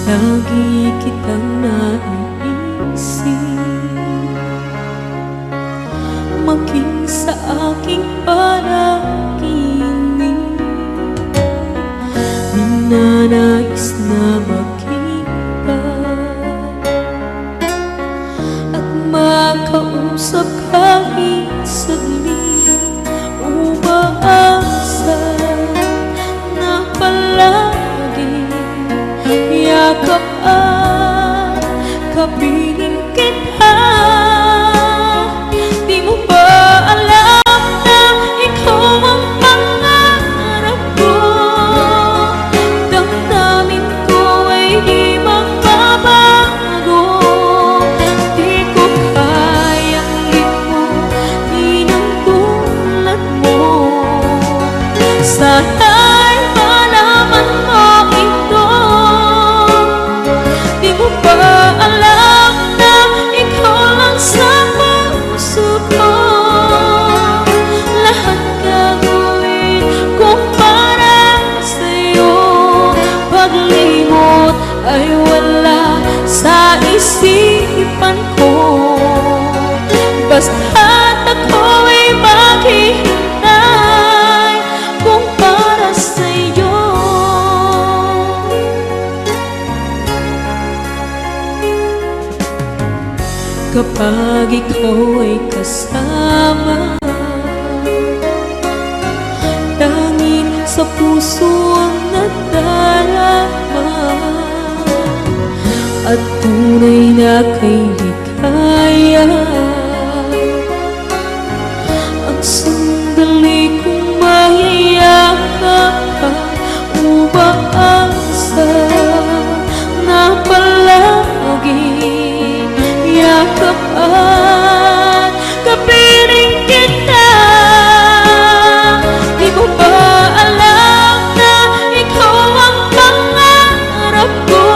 Lagi kitang naiisip, maging sa aking panaginip. Ninanais na makita at makausap kahit saglit. Umaasa na palagi yakap at kapiling kita. Di mo ba alam na ikaw ang pangarap ko? Damdamin ko ay di magbabago. Di ko kayang limutin ang tulad mo. Sana'y malaman mo ito. Di mo ba alam na ikaw lang sa puso ko? Lahat gagawin ko para sa'yo. Paglimot ay wala sa isipan ko. Basta't ako'y maghihintay kung para sa'yo. Kapag ikaw ay kasama, tanging sa puso ang nadarama, at tunay na kay likaya. Ang sandali kong mayayakap ka, umaasa na palagi yakap at kapiling kita. Di mo ba alam na ikaw ang pangarap ko?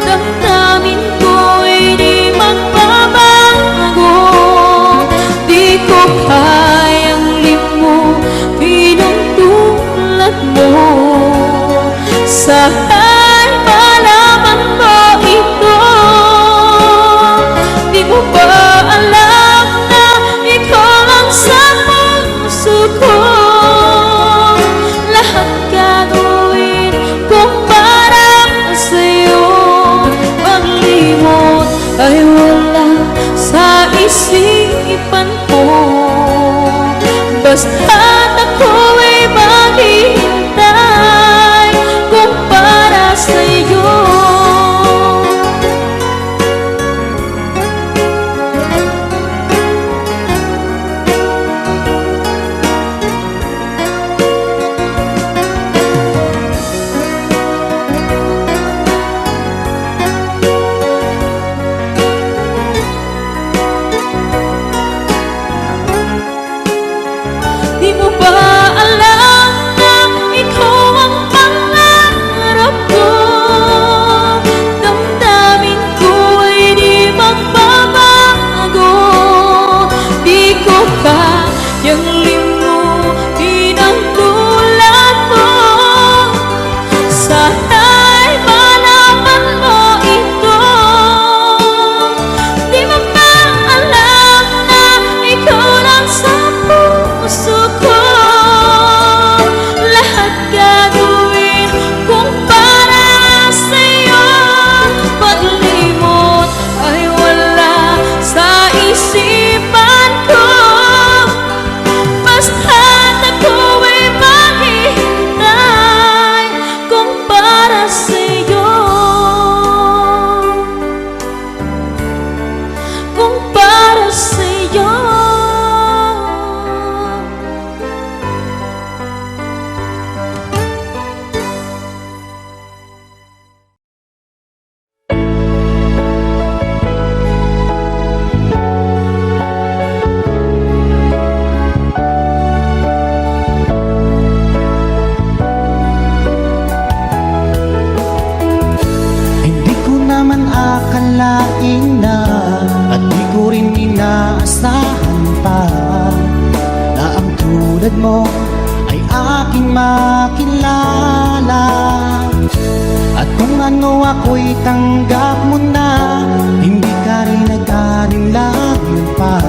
Damdamin ko ay di magbabago. Di ko kayang limutin ang tulad mo. Sana'y malaman mo ito. Di mo ba alam na ikaw lang sa puso ko? Lahat gagawin kung para sa'yo. Paglimot ay wala sa isipan ko. Basta't ako'y maghihintay kung para sa'yo. Di mo ba alam na ikaw ang pangarap ko? Damdamin ko ay di magbabago. Di ko kayang limutin ang tulad mo. Sana'y malaman mo ito. Di mo ba alam na ikaw lang sa puso ko? Lahat gagawin kung para sa'yo. Paglimot ay wala sa isipan ko. Basta't ako'y maghihintay kung para sa'yo. Kung para sa'yo. Hindi ko naman akalain na, at di ko rin inaasahan pa, na ang tulad mo ay aking makilala. At kung ano ako'y tanggap mo na, hindi ka rin nag-alinlangan pa.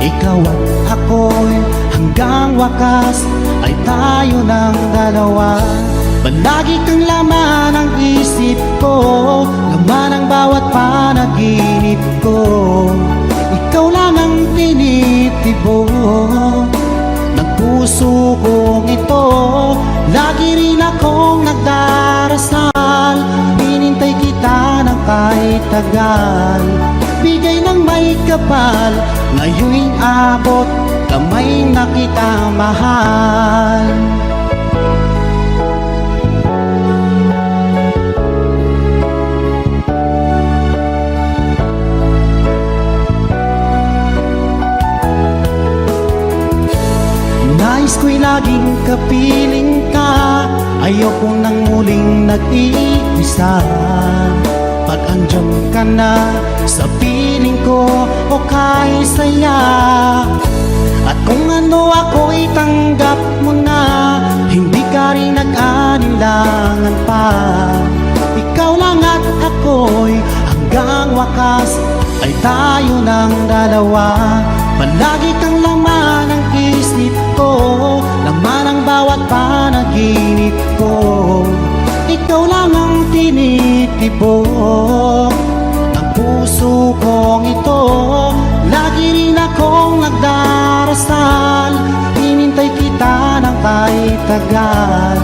Ikaw at ako'y hanggang wakas ay tayo ng dalawa. Palagi kang laman ng isip ko, laman ng bawat panaginip ko. Ikaw lang ang tinitibok ng puso kong ito. Lagi rin akong nagdarasal, hinintay kita ng kahit tagal. Bigay ng may kapal, ngayon'y abot, kamay na kita mahal. Nais ko'y laging kapiling ka, ayoko nang muling nag-iisa. Pag andyan ka na sa piling ko, okay saya. At kung ano ako'y tanggap mo na, hindi ka rin nag-alinlangan pa. Ikaw lang at ako'y hanggang wakas ay tayo ng dalawa. Palagi kang laman ng isip ko, laman ang bawat panaginip ko. Ikaw lang ang tinitibok ng puso kong ito. Lagi rin akong nagdarasal, hinintay kita ng kahit tagal.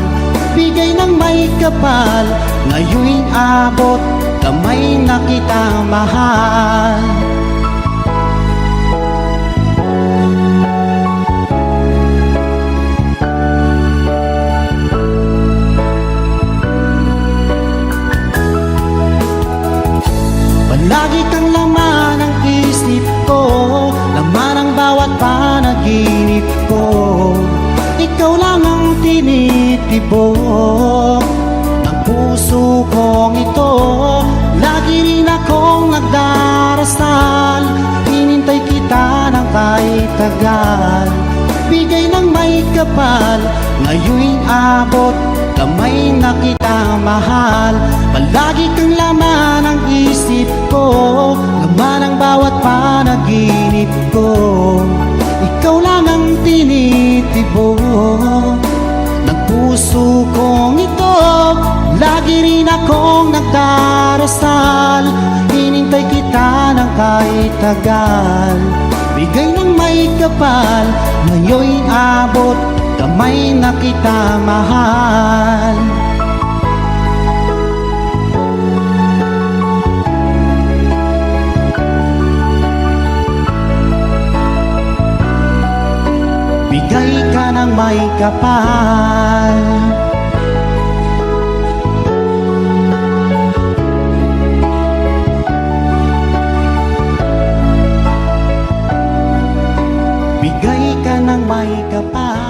Bigay ng may kapal, ngayon'y abot, kamay na kita mahal. Lagi kang laman ng isip ko, laman ang bawat panaginip ko. Ikaw lang ang tinitibok ng puso kong ito. Lagi rin akong nagdarasal, hinintay kita ng kahit tagal. Bigay ng may kapal, ngayon'y abot, kamay na kita mahal. Palagi kang laman ng isip ko, laman ang bawat panaginip ko. Ikaw lang ang tinitibok ng puso kong ito. Lagi rin akong nagdarasal, hinintay kita ng kahit tagal. Bigay ng may kapal, ngayon'y abot, kamay na kita mahal. Bigay ka ng may kapal. Bigay ka ng may kapal.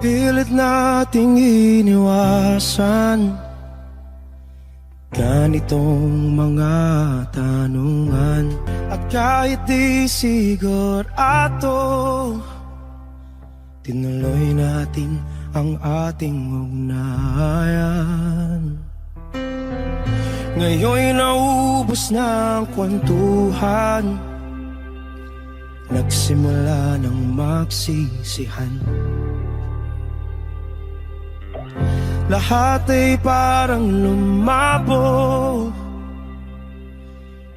Pilit nating iniwasan ganitong mga tanungan. At kahit di sigurado, tinuloy natin ang ating ugnayan. Ngayon'y naubos na ang kwentuhan, nagsimula ng magsisihan. Lahat ay parang lumabo,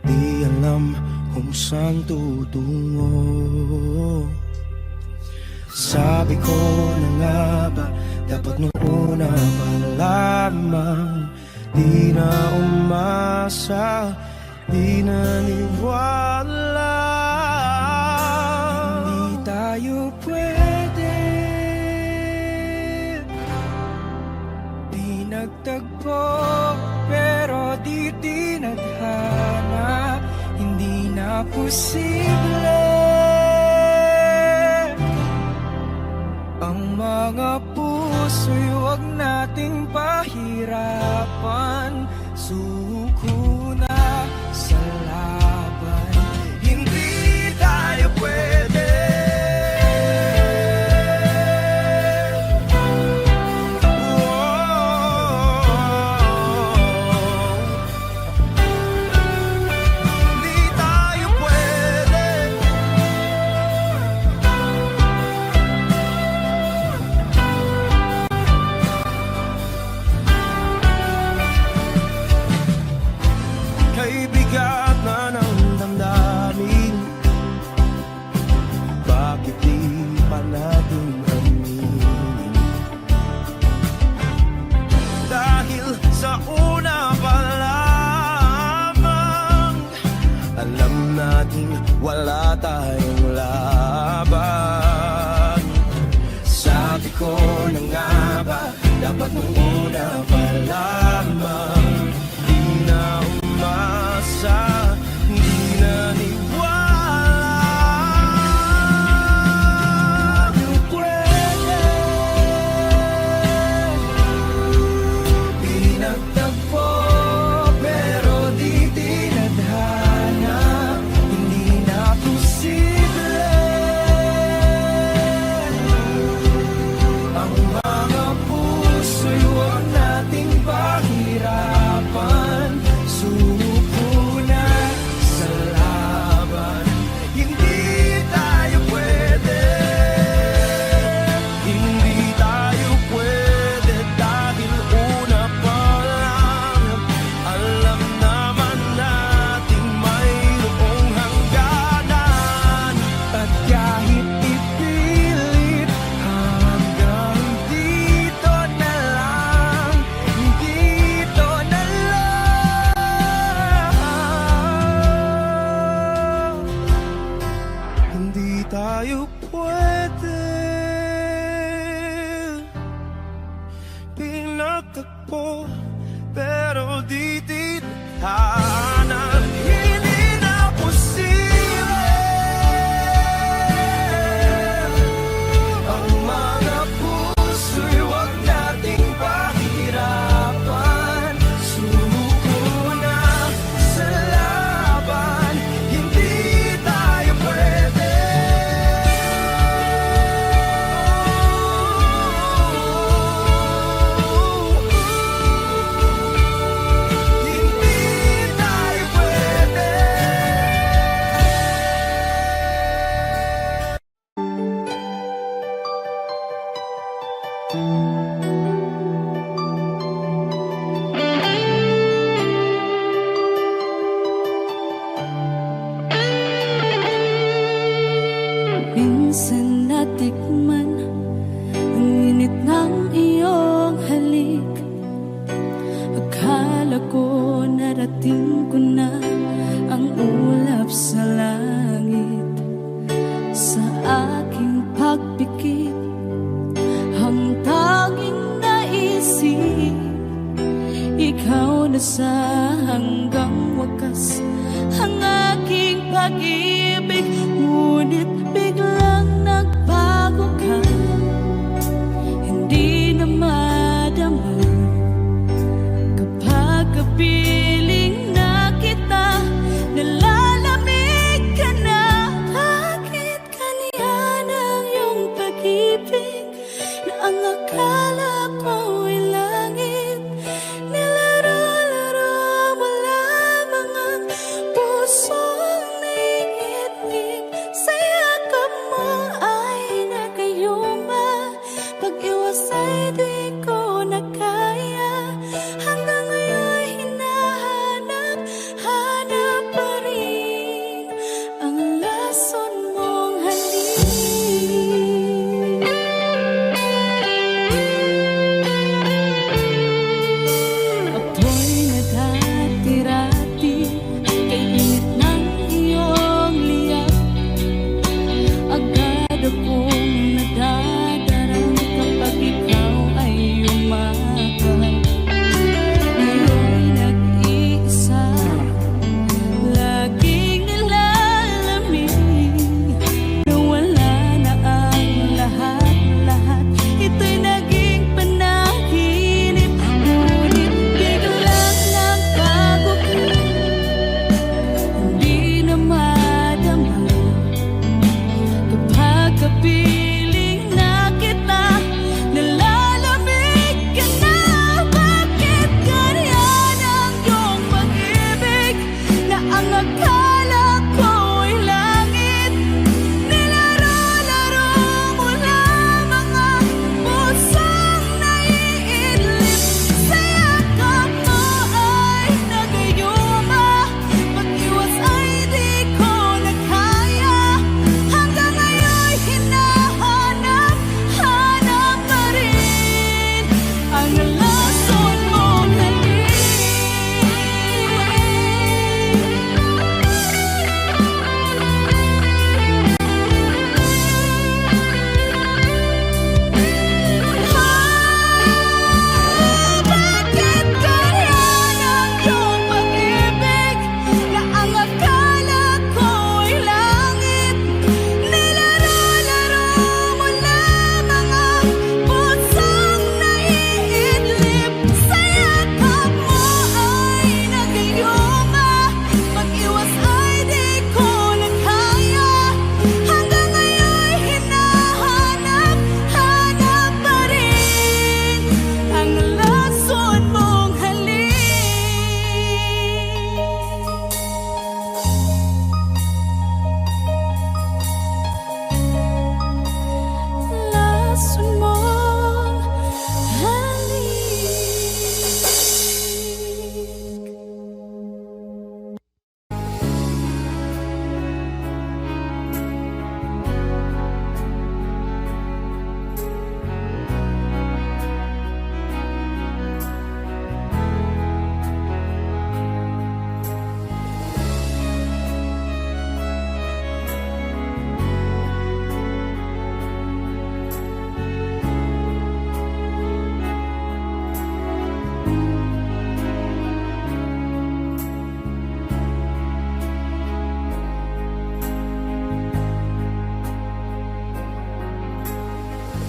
di alam kung saan tutungo. Sabi ko na nga ba, dapat nung una pa lamang, di na umasa, di naniwala. Hindi tayo pwede, di nagtagpo, pero di naghanap. Hindi na posible ang mga puso'y huwag nating pahirapan. hirapan, suko na sa laban. Hindi tayo pwede. Hindi tayo pwede. Kay bigat na ng damdamin, bakit di pa natin aminin? Dahil sa una pa lamang, alam natin wala tayong laban. Sabi ko na nga ba, dapat nung una pa lamang, di na umasa, di naniwala. Di pwede. Pinagtagpo pero di tinadhana, hindi na posible. Ang mga puso'y huwag nating pahirapan, suko na sa laban. Hindi tayo pwede. Hindi tayo pwede dahil una pa lang, alam naman nating mayroong hangganan. At kahit ipilit, hanggang dito na lang, dito na lang. Hindi tayo pwede. Pinagtagpo pero di tinadhana, hindi na posible. Ang mga puso'y huwag nating pahirapan, suko na sa laban. Hindi tayo pwede. Hindi tayo pwede. Minsan natikman ang init ng iyong halik. Akala ko narating ko na ang ulap sa langit. Sa aking pagpikit, ang tanging naisip, ikaw na sa hanggang wakas ang aking pag-ibig. Ngunit biglang nagbago ka, hindi na madama kapag kapiling na kita. Nalalamig ka na, bakit kaniyan ang iyong pag-ibig na ang akala ko'y langit? Nilaro-laro mo lamang ang pusong naiinip.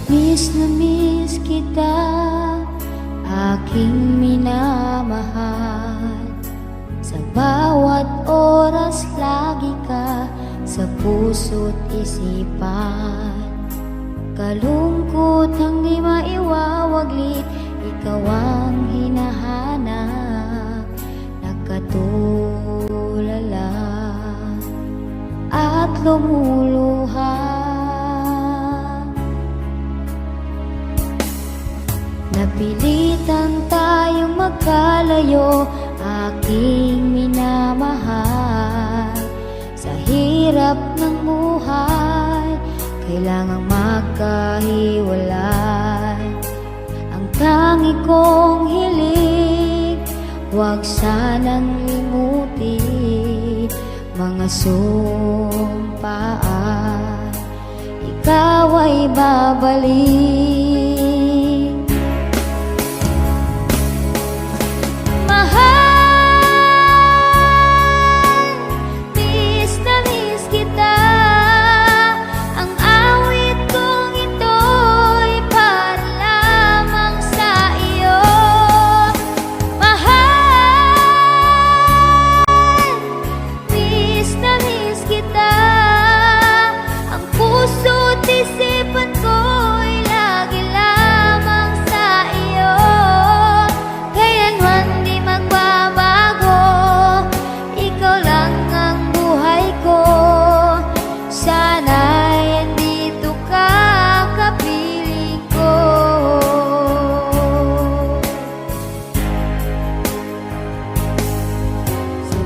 na miss kita, aking minamahal. Sa bawat oras lagi ka sa puso't isipan. Kalungkot ang di maiwawaglit, ikaw ang hinahanap. Nakatulala at lumuluha. Napilitan tayong magkalayo, aking minamahal. Sa hirap ng buhay, kailangang magkahiwalay. Ang tangi kong hiling, huwag sanang limutin mga sumpaan, ikaw ay babalik.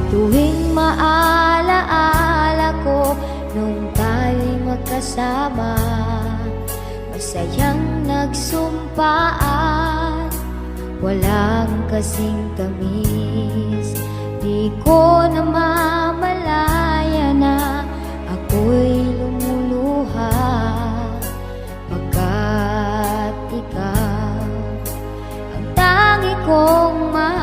Tuwing maalaala ko nung tayo'y magkasama, masayang nagsumpaan, walang kasing tamis. Di ko namamalaya na ako'y lumuluha, pagkat ikaw ang tangi kong mahal.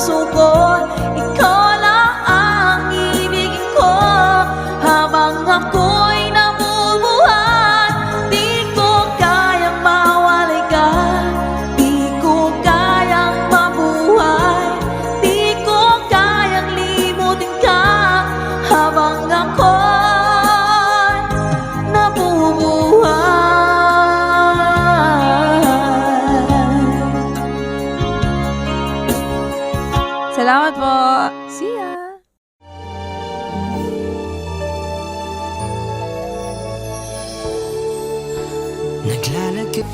puso ko. Ikaw lang ang ibigin ko habang ako'y nabubuhay. Di ko kayang mawalay ka, di ko kayang mabuhay, di ko kayang limutin ka habang ako'y nabubuhay. Salamat po. See ya. Naglalagay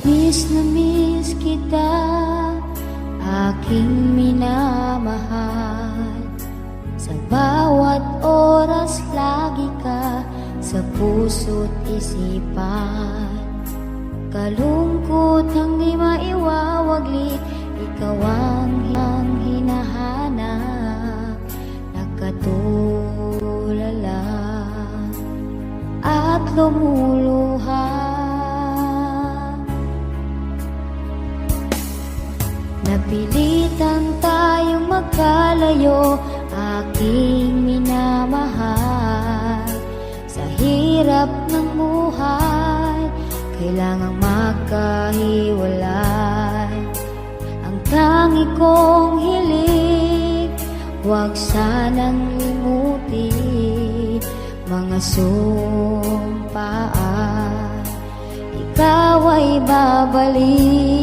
Miss na miss kita, aking minamahal. Sa bawat oras lagi ka sa puso't isipan. Kalungkot ang di maiwawaglit, ikaw ang hinahanap. Nagkatulala at lumuluha. Napilitan tayong magkalayo, aking minamahal. Sa hirap ng buhay, kailangang magkahiwalay. Ang tangi kong hiling, huwag sanang limutin mga sumpaan. Ikaw ay babalik.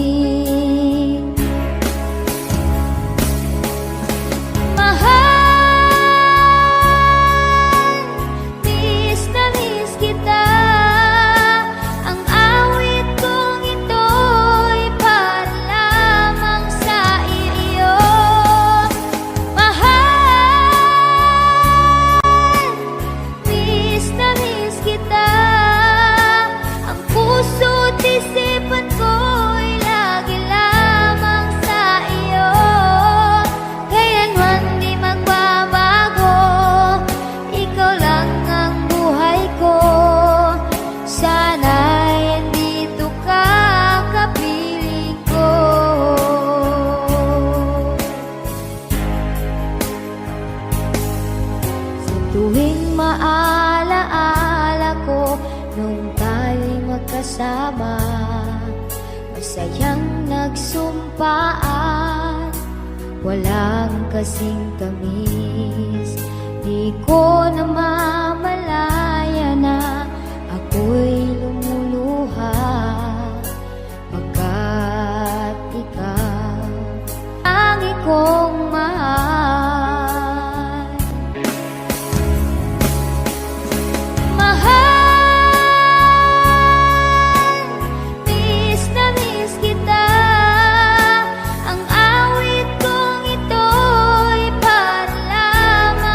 Tuwing maalaala ko nung tayo'y magkasama, masayang nagsumpaan, walang kasing tamis. Di ko namamalaya na ako'y lumuluha, pagkat ikaw ang ikong mahal. Ang awit kong ito'y para lamang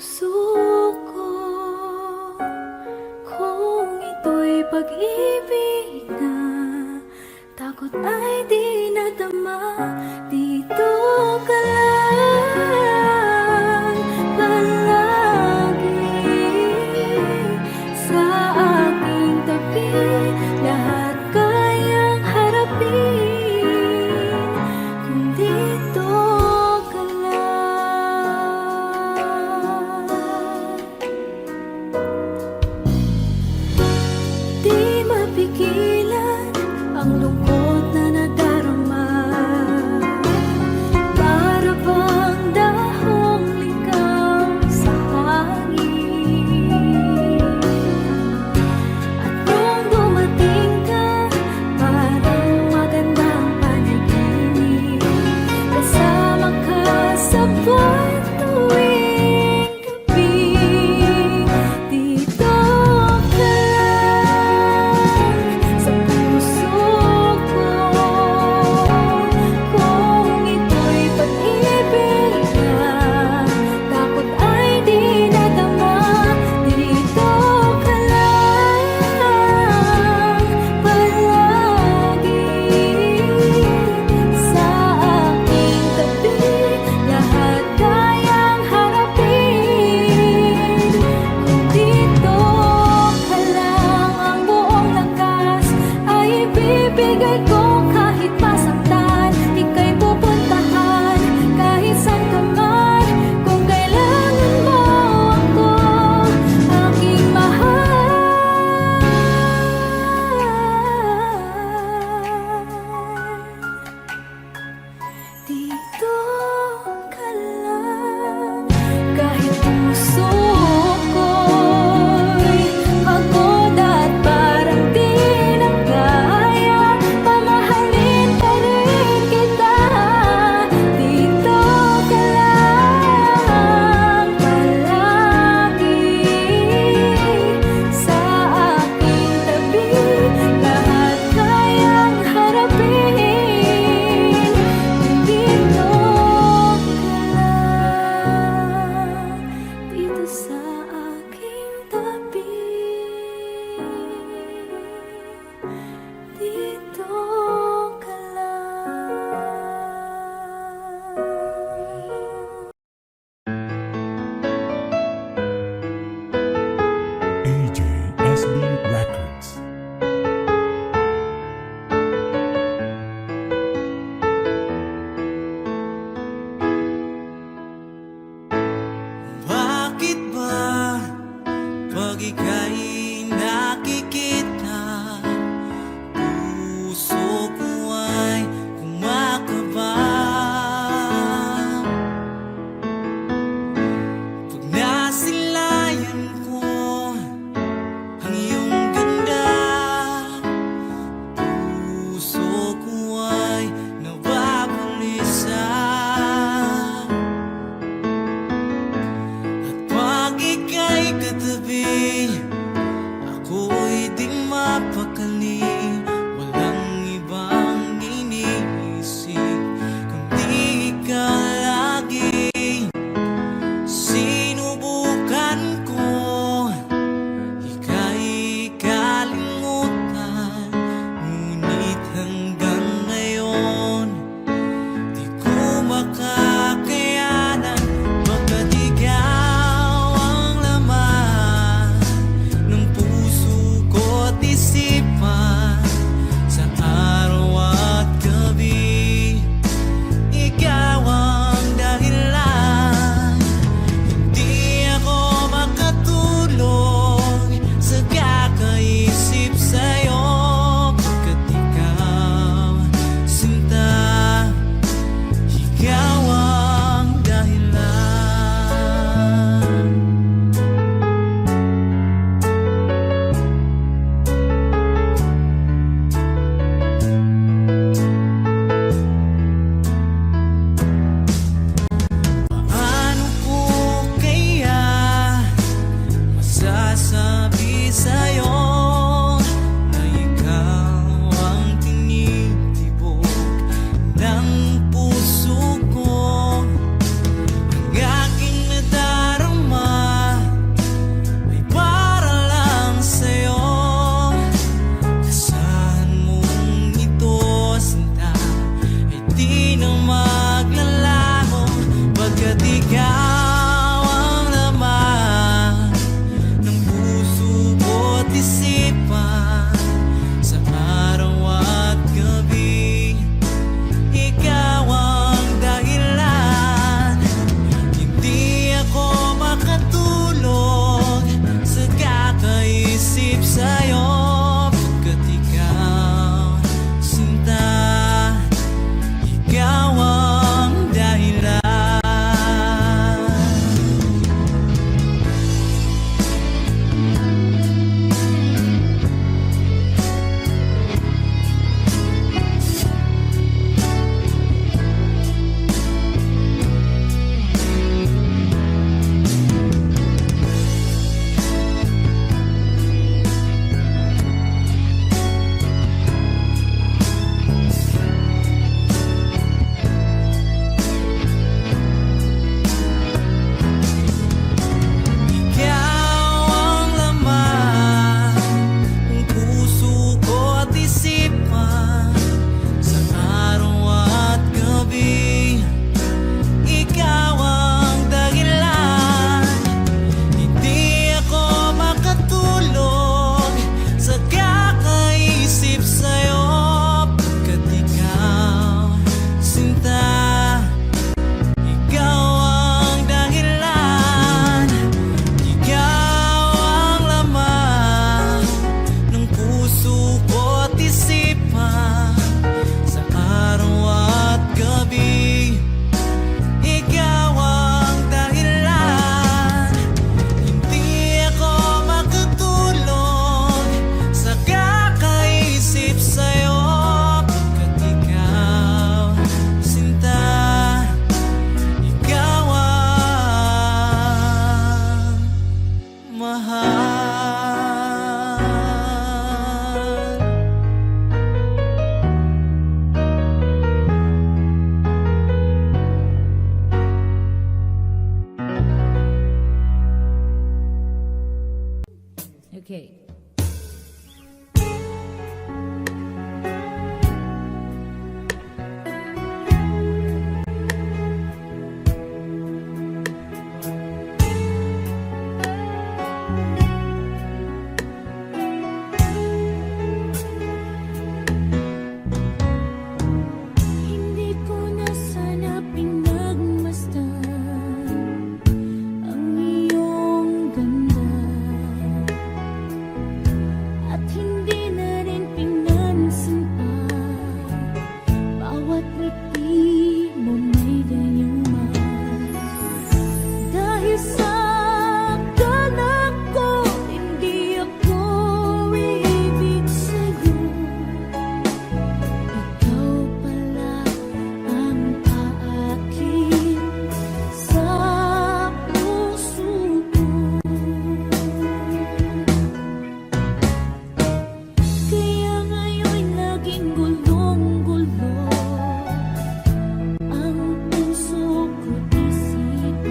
puso ko. Kung ito'y pag-ibig na, takot ay di nadama. Dito ka lang palagi sa aking tabi. Lahat kayang harapin kung dito ka lang. Di mapigilan ang lungkot na nadarama. ako makatulog sa kakaisip sa'yo. Pagkat ikaw, sinta, ikaw ang dahilan. Okay. Hindi ko na sana pinagmasdan ang iyong ganda. At hindi na rin pinansin pa bawat ngiti mo may ganyang dahil sa akala ko hindi ako iibig sa'yo. Ikaw pala ang aakin sa puso ko. Kaya ngayon laging gulong-gulo ang puso ko't isipan.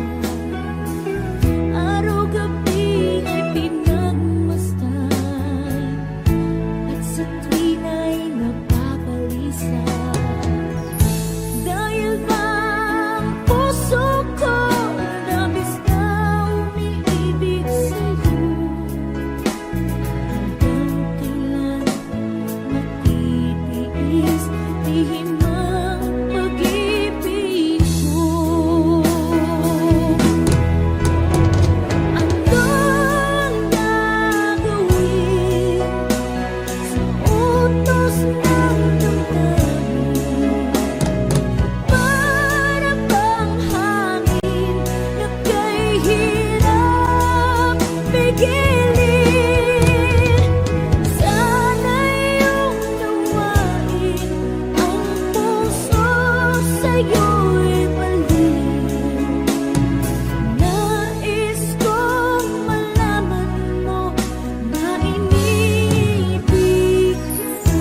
Araw-gabi ay pinagmasdan at sa tuwin ay napapalisan. Dahil ba ang puso ko labis na umiibig sa'yo? Hanggang kailan matitiis lihim ang pag-ibig ko? Anong gagawin sa utos ng damdamin? Para bang hangin na kahirap pigilin? Sana iyong nawain ang puso sa'yo'y balik. Nais kong malaman mo na iniibig ka.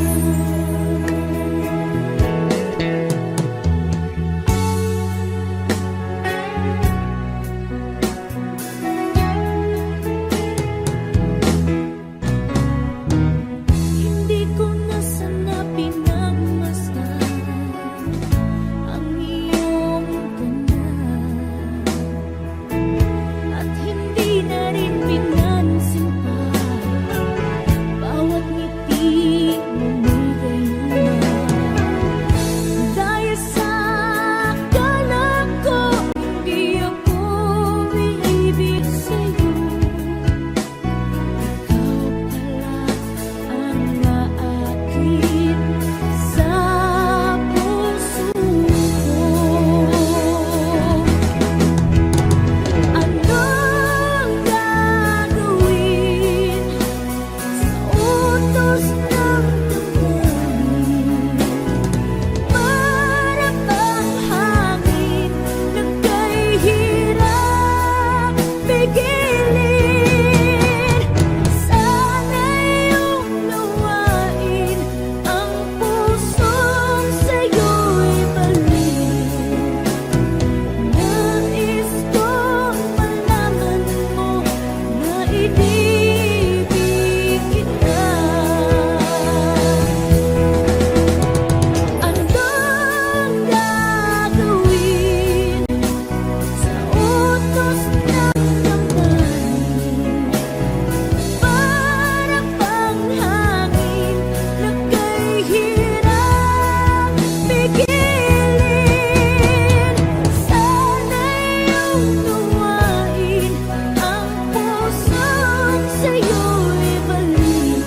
unawain ang pusong sa'yo'y balik.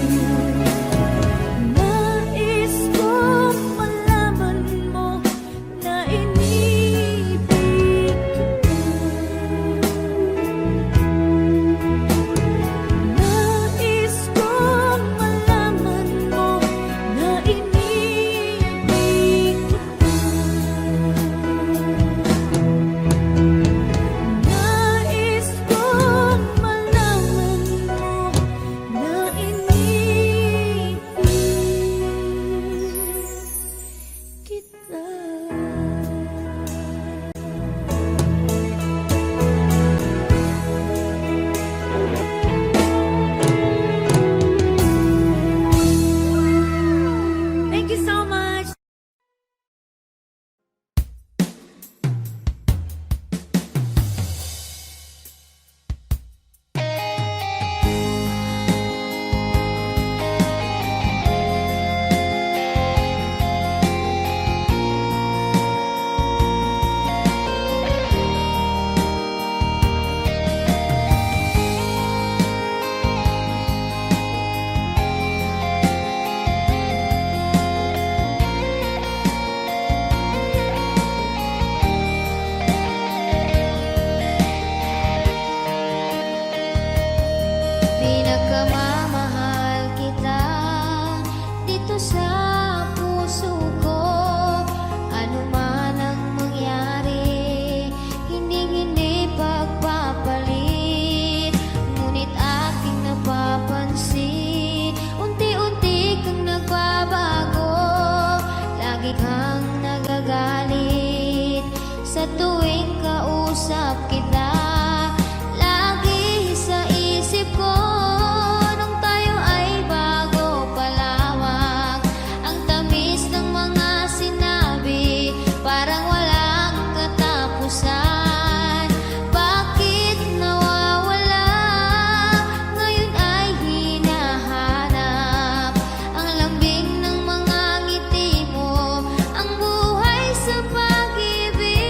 Nais kong malaman mo na inibig kita. Nais kong malaman mo na inibig kita. Nais kong malaman mo na inibig kita. Thank you so much. Pinakamamahal kita dito sa puso ko. Ano man ang mangyari, hindi pagpapalit. Ngunit aking napapansin, unti-unti kang nagbabago. Lagi kang nagagalit sa tuwing kausap kita. Lagi sa isip ko nung tayo ay bago pa lamang. Ang tamis ng mga sinabi, parang walang katapusan. Bakit nawawala? Ngayon ay hinahanap ang lambing ng mga ngiti mo, ang buhay sa pag-ibig.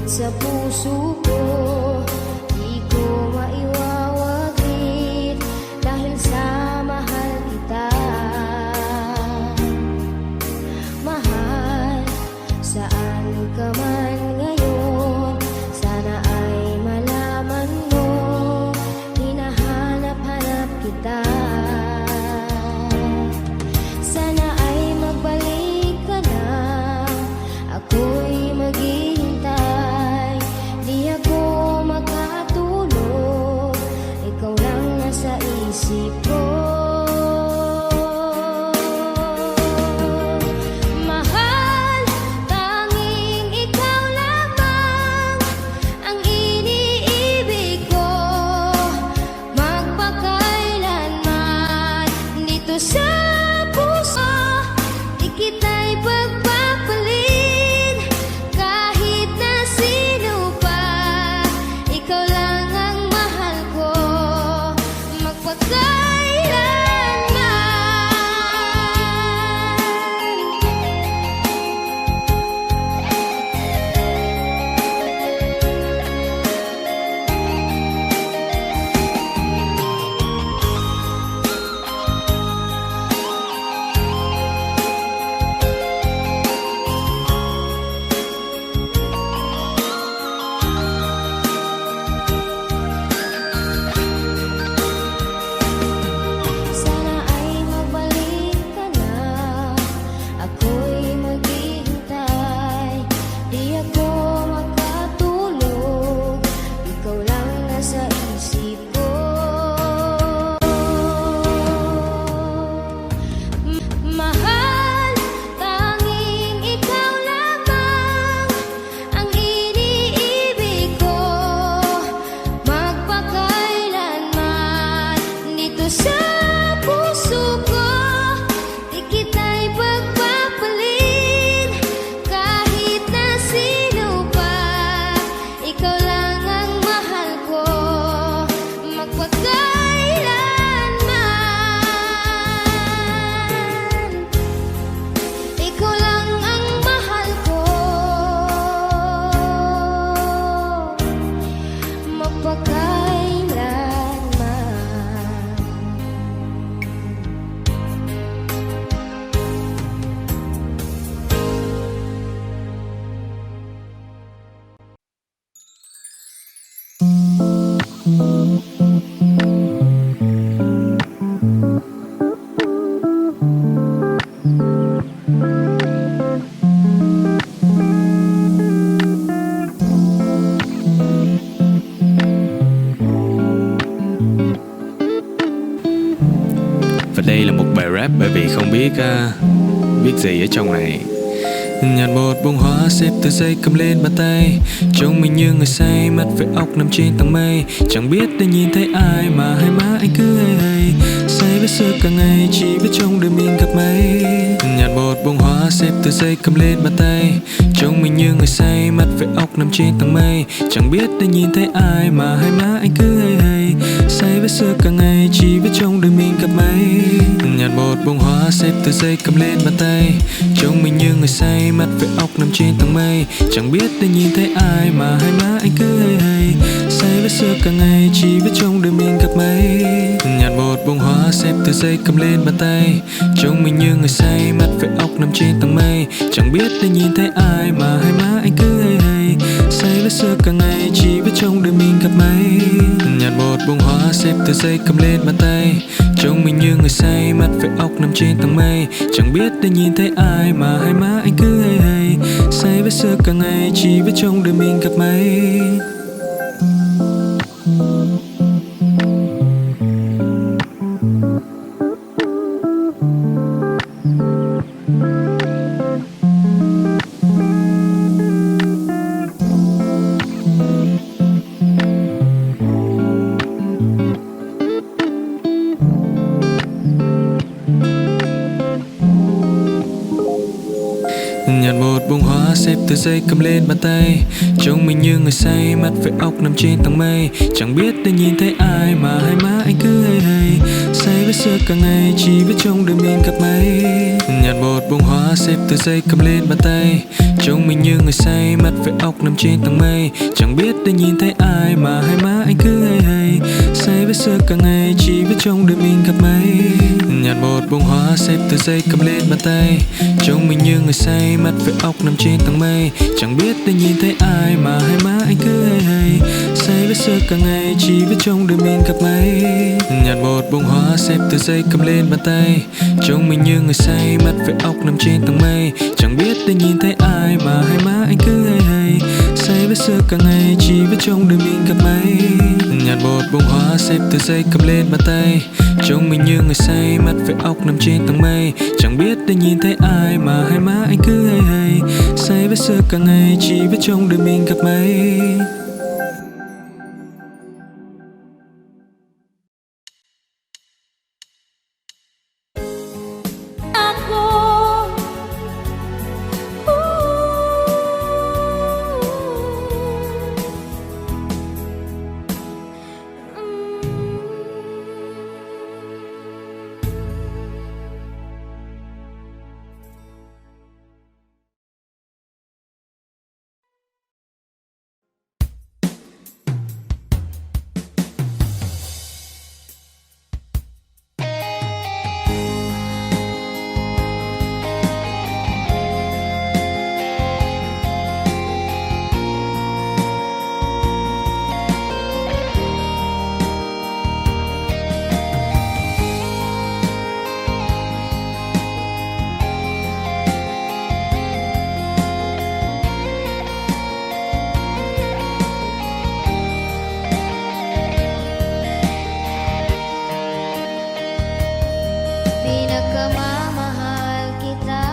sa puso ko. Di ko maiwawaglit dahil sa mahal kita. Mahal, saan ka man ngayon, sana ay malaman mo, hinahanap-hanap kita. Sana ay magbalik ka na, ako'y maghihintay. Di ako makatulog, ikaw lang nasa isip ko. Mahal, tanging ikaw lamang ang iniibig ko. Magpakailanman dito sa puso, di kita'y pagpapalit. Kahit na sino pa, ikaw lang ang mahal ko. Magpakailanman. Sana ay magbalik ka na, ako'y maghihintay. Di ako makatulog, ikaw lang nasa isip ko. Mahal, tanging ikaw lamang ang iniibig ko. Magpakailanman dito sa puso ko, di kita'y pagpapalit. Kahit na sino pa, ikaw lang ang mahal ko. Magpakailanman, ikaw lang ang mahal ko. Magpakailanman. Và đây là một bài rap bởi vì không biết biết gì ở trong này. Nhặt một bông hoa xếp từ giây cầm lên bàn tay, trông mình như người say mắt với óc nằm trên tầng mây. Chẳng biết đã nhìn thấy ai mà hai má anh cứ hay hay, say với xưa cả ngày chỉ biết trong đời mình gặp mấy. Nhặt một bông hoa xếp từ giây cầm lên bàn tay, trông mình như người say mắt với óc nằm trên tầng mây. Chẳng biết đã nhìn thấy ai mà hai má anh cứ hay hay, say với xưa cả ngày chỉ biết trong đời mình gặp mấy. Nhặt một bông hoa xếp từ giây cầm lên bàn tay, trông mình như người say mắt với óc nằm trên tầng mây. Chẳng biết đã nhìn thấy ai mà hai má anh cứ hay hay, say với xưa cả ngày chỉ biết trong đời mình gặp mấy. Nhặt một bông hoa xếp từ giây cầm lên bàn tay, trông mình như người say mắt với óc nằm trên tầng mây. Chẳng biết đã nhìn thấy ai mà hai má anh cứ hay hay, say với xưa cả ngày chỉ biết trong đời mình gặp mấy. Nhặt một bông hoa xếp từ giây cầm lên bàn tay, trông mình như người say mắt với óc nằm trên tầng mây. Chẳng biết đã nhìn thấy ai mà hai má anh cứ hay hay, say với xưa cả ngày chỉ biết trong đời mình gặp mấy. Nhặt một bông hoa xếp từ giấy cầm lên bàn tay, trông mình như người say mắt với óc nằm trên tầng mây. Chẳng biết đã nhìn thấy ai mà hai má anh cứ hay hay, say với xưa cả ngày chỉ biết trong đời mình gặp mấy. Nhặt một bông hoa xếp từ giấy cầm lên bàn tay, trông mình như người say mắt với óc nằm trên tầng mây. Chẳng biết đã nhìn thấy ai mà hai má anh cứ hay hay, say với xưa cả ngày chỉ biết trong đời mình gặp mấy. Nhặt một bông hoa xếp từ giấy cầm lên bàn tay, trông mình như người say mắt với óc nằm trên tầng mây. Chẳng biết đã nhìn thấy ai mà hai má anh cứ hay hay, say với xưa cả ngày chỉ biết trong đời mình gặp mấy. Nhặt một bông hoa xếp từ giấy cầm lên bàn tay, trông mình như người say mắt với óc nằm trên tầng mây. Chẳng biết đã nhìn thấy ai mà hai má anh cứ hay hay, say với xưa cả ngày chỉ biết trong đời mình gặp mấy. Nhặt một bông hoa xếp từ giấy cầm lên bàn tay, trông mình như người say mắt với óc nằm trên tầng mây. Chẳng biết đã nhìn thấy ai mà hai má anh cứ hay hay, say với xưa cả ngày chỉ biết trong đời mình gặp mấy. Pinakamamahal kita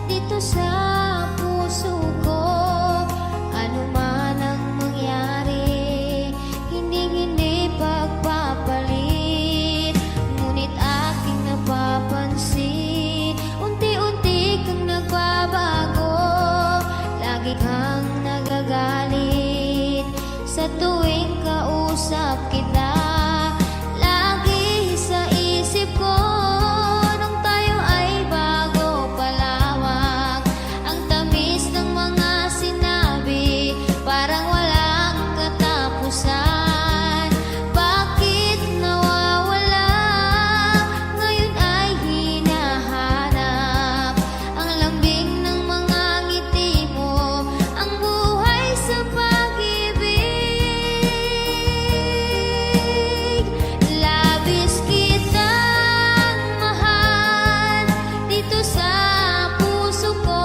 dito sa puso ko. Ano man ang mangyari, hindi pagpapalit. Ngunit aking napapansin, unti-unti kang nagbabago. Lagi kang nagagalit sa tuwing kausap kita. Lagi sa isip ko nung tayo ay bago palawak. Ang tamis ng mga sinabi, parang walang katapusan. Bakit nawawala? Ngayon ay hinahanap ang lambing ng mga ngiti mo, ang buhay sa pag-ibig. Labis kitang mahal dito sa puso ko.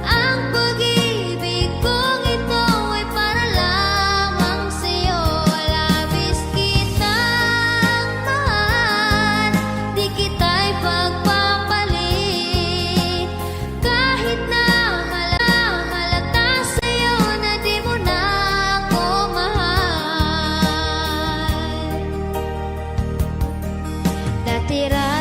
Ang pag-ibig kong ito ay para lamang sa'yo. Labis kitang mahal, di kita'y pagpapalit. Kahit na halata sa'yo na di mo na ako mahal. Natira